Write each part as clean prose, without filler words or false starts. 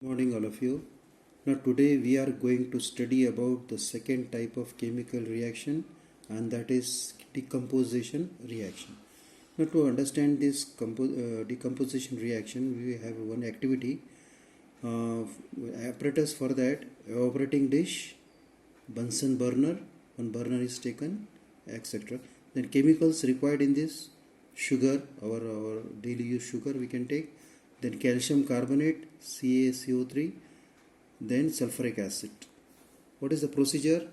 Morning all of you. Now today we are going to study about the second type of chemical reaction, and that is decomposition reaction. Now to understand this decomposition reaction, we have one activity, apparatus for that: evaporating dish, Bunsen burner, one burner is taken, etc. Then chemicals required in this: sugar, our daily use sugar we can take, then calcium carbonate, CaCO3, then sulfuric acid. What is the procedure?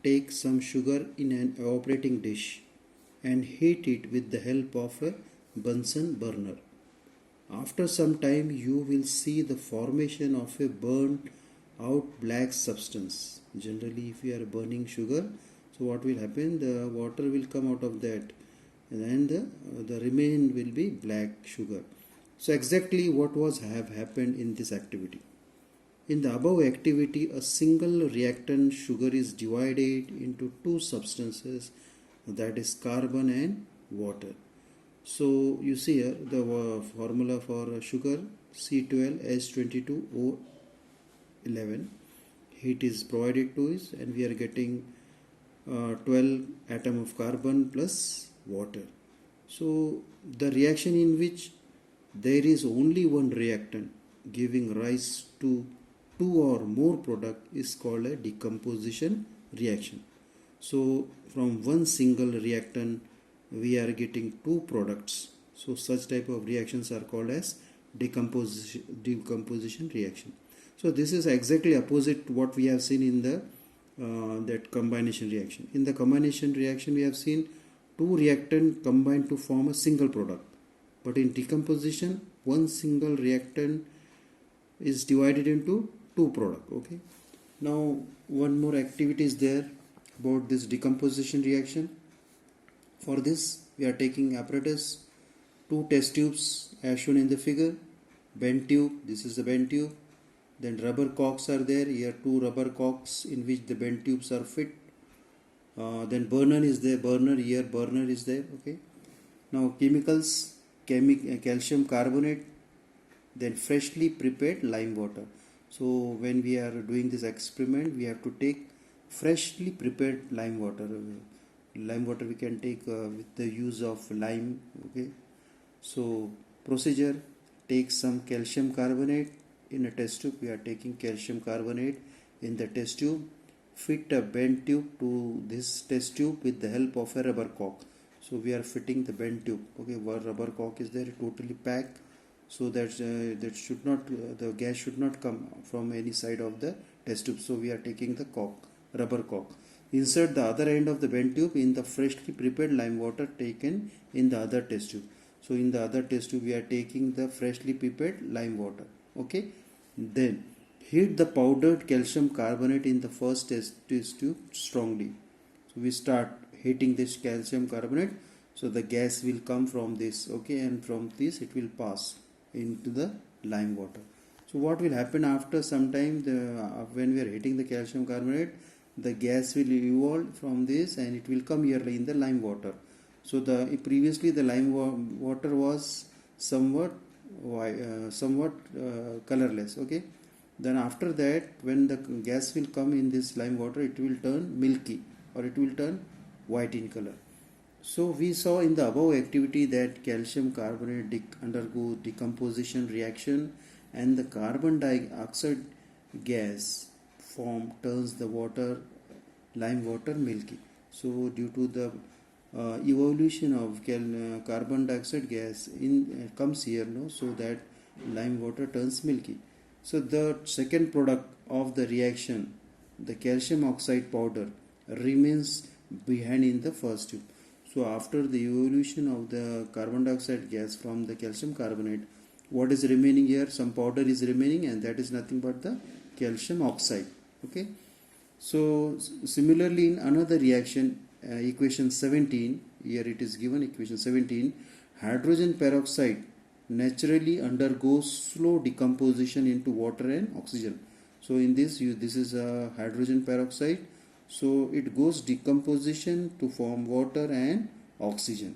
Take some sugar in an evaporating dish and heat it with the help of a Bunsen burner. After some time, you will see the formation of a burnt out black substance. Generally, if you are burning sugar, so what will happen? The water will come out of that, and the remain will be black sugar. So exactly what was have happened in this activity. In the above activity, a single reactant sugar is divided into two substances, that is carbon and water. So you see here the formula for sugar: C12H22O11. Heat is provided to us, and we are getting 12 atom of carbon plus water. So the reaction in which there is only one reactant giving rise to two or more product is called a decomposition reaction. So from one single reactant we are getting two products. So such type of reactions are called as decomposition reaction. So this is exactly opposite to what we have seen in the that combination reaction. In the combination reaction we have seen two reactant combined to form a single product. But in decomposition, one single reactant is divided into two products. Okay. Now one more activity is there about this decomposition reaction. For this, we are taking apparatus, two test tubes as shown in the figure, bend tube. This is the bend tube. Then rubber cocks are there. Here two rubber cocks in which the bend tubes are fit. Then burner is there. Burner is there. Okay. Now chemicals: calcium carbonate, then freshly prepared lime water. So when we are doing this experiment, we have to take freshly prepared lime water. Lime water we can take with the use of lime. Okay. So procedure: take some calcium carbonate in a test tube. We are taking calcium carbonate in the test tube. Fit a bend tube to this test tube with the help of a rubber cock. So we are fitting the bend tube. Okay, where rubber cock is there, totally packed, so that that should not the gas should not come from any side of the test tube. So we are taking the cock, rubber cock. Insert the other end of the bend tube in the freshly prepared lime water taken in the other test tube. So in the other test tube we are taking the freshly prepared lime water. Okay, then heat the powdered calcium carbonate in the first test tube strongly. So we start heating this calcium carbonate, so the gas will come from this. Okay, and from this it will pass into the lime water. So what will happen after some time, when we are heating the calcium carbonate, the gas will evolve from this and it will come here in the lime water. So the previously the lime water was somewhat colorless. Okay, then after that, when the gas will come in this lime water, it will turn milky, or it will turn white in color. So we saw in the above activity that calcium carbonate undergo decomposition reaction, and the carbon dioxide gas form turns the lime water milky. So due to the evolution of carbon dioxide gas comes here, no, so that lime water turns milky. So the second product of the reaction, the calcium oxide powder, remains behind in the first tube. So after the evolution of the carbon dioxide gas from the calcium carbonate, what is remaining here? Some powder is remaining, and that is nothing but the calcium oxide. Okay. So similarly in another reaction, equation 17, here it is given equation 17, hydrogen peroxide naturally undergoes slow decomposition into water and oxygen. So in this, this is a hydrogen peroxide. So it goes decomposition to form water and oxygen.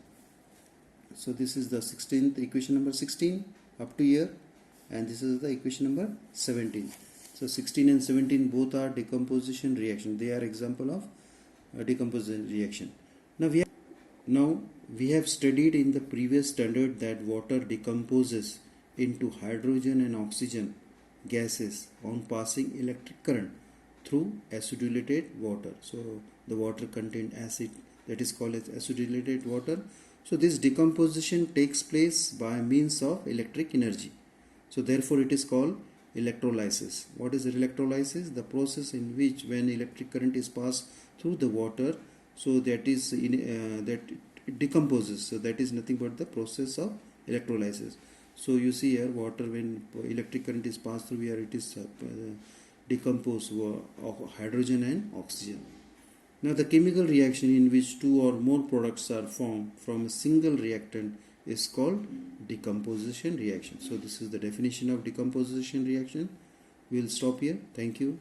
So this is the 16th equation number 16 up to here. and this is the equation number 17. So 16 and 17 both are decomposition reaction. They are example of decomposition reaction. Now we have studied in the previous standard that water decomposes into hydrogen and oxygen gases on passing electric current through acidulated water. So the water contained acid, that is called as acidulated water. So this decomposition takes place by means of electric energy. So therefore it is called electrolysis. What is electrolysis? The process in which when electric current is passed through the water, so that is that it decomposes. So that is nothing but the process of electrolysis. So you see here, water, when electric current is passed through here, it is decomposed of hydrogen and oxygen. Now the chemical reaction in which two or more products are formed from a single reactant is called decomposition reaction. So this is the definition of decomposition reaction. We will stop here. Thank you.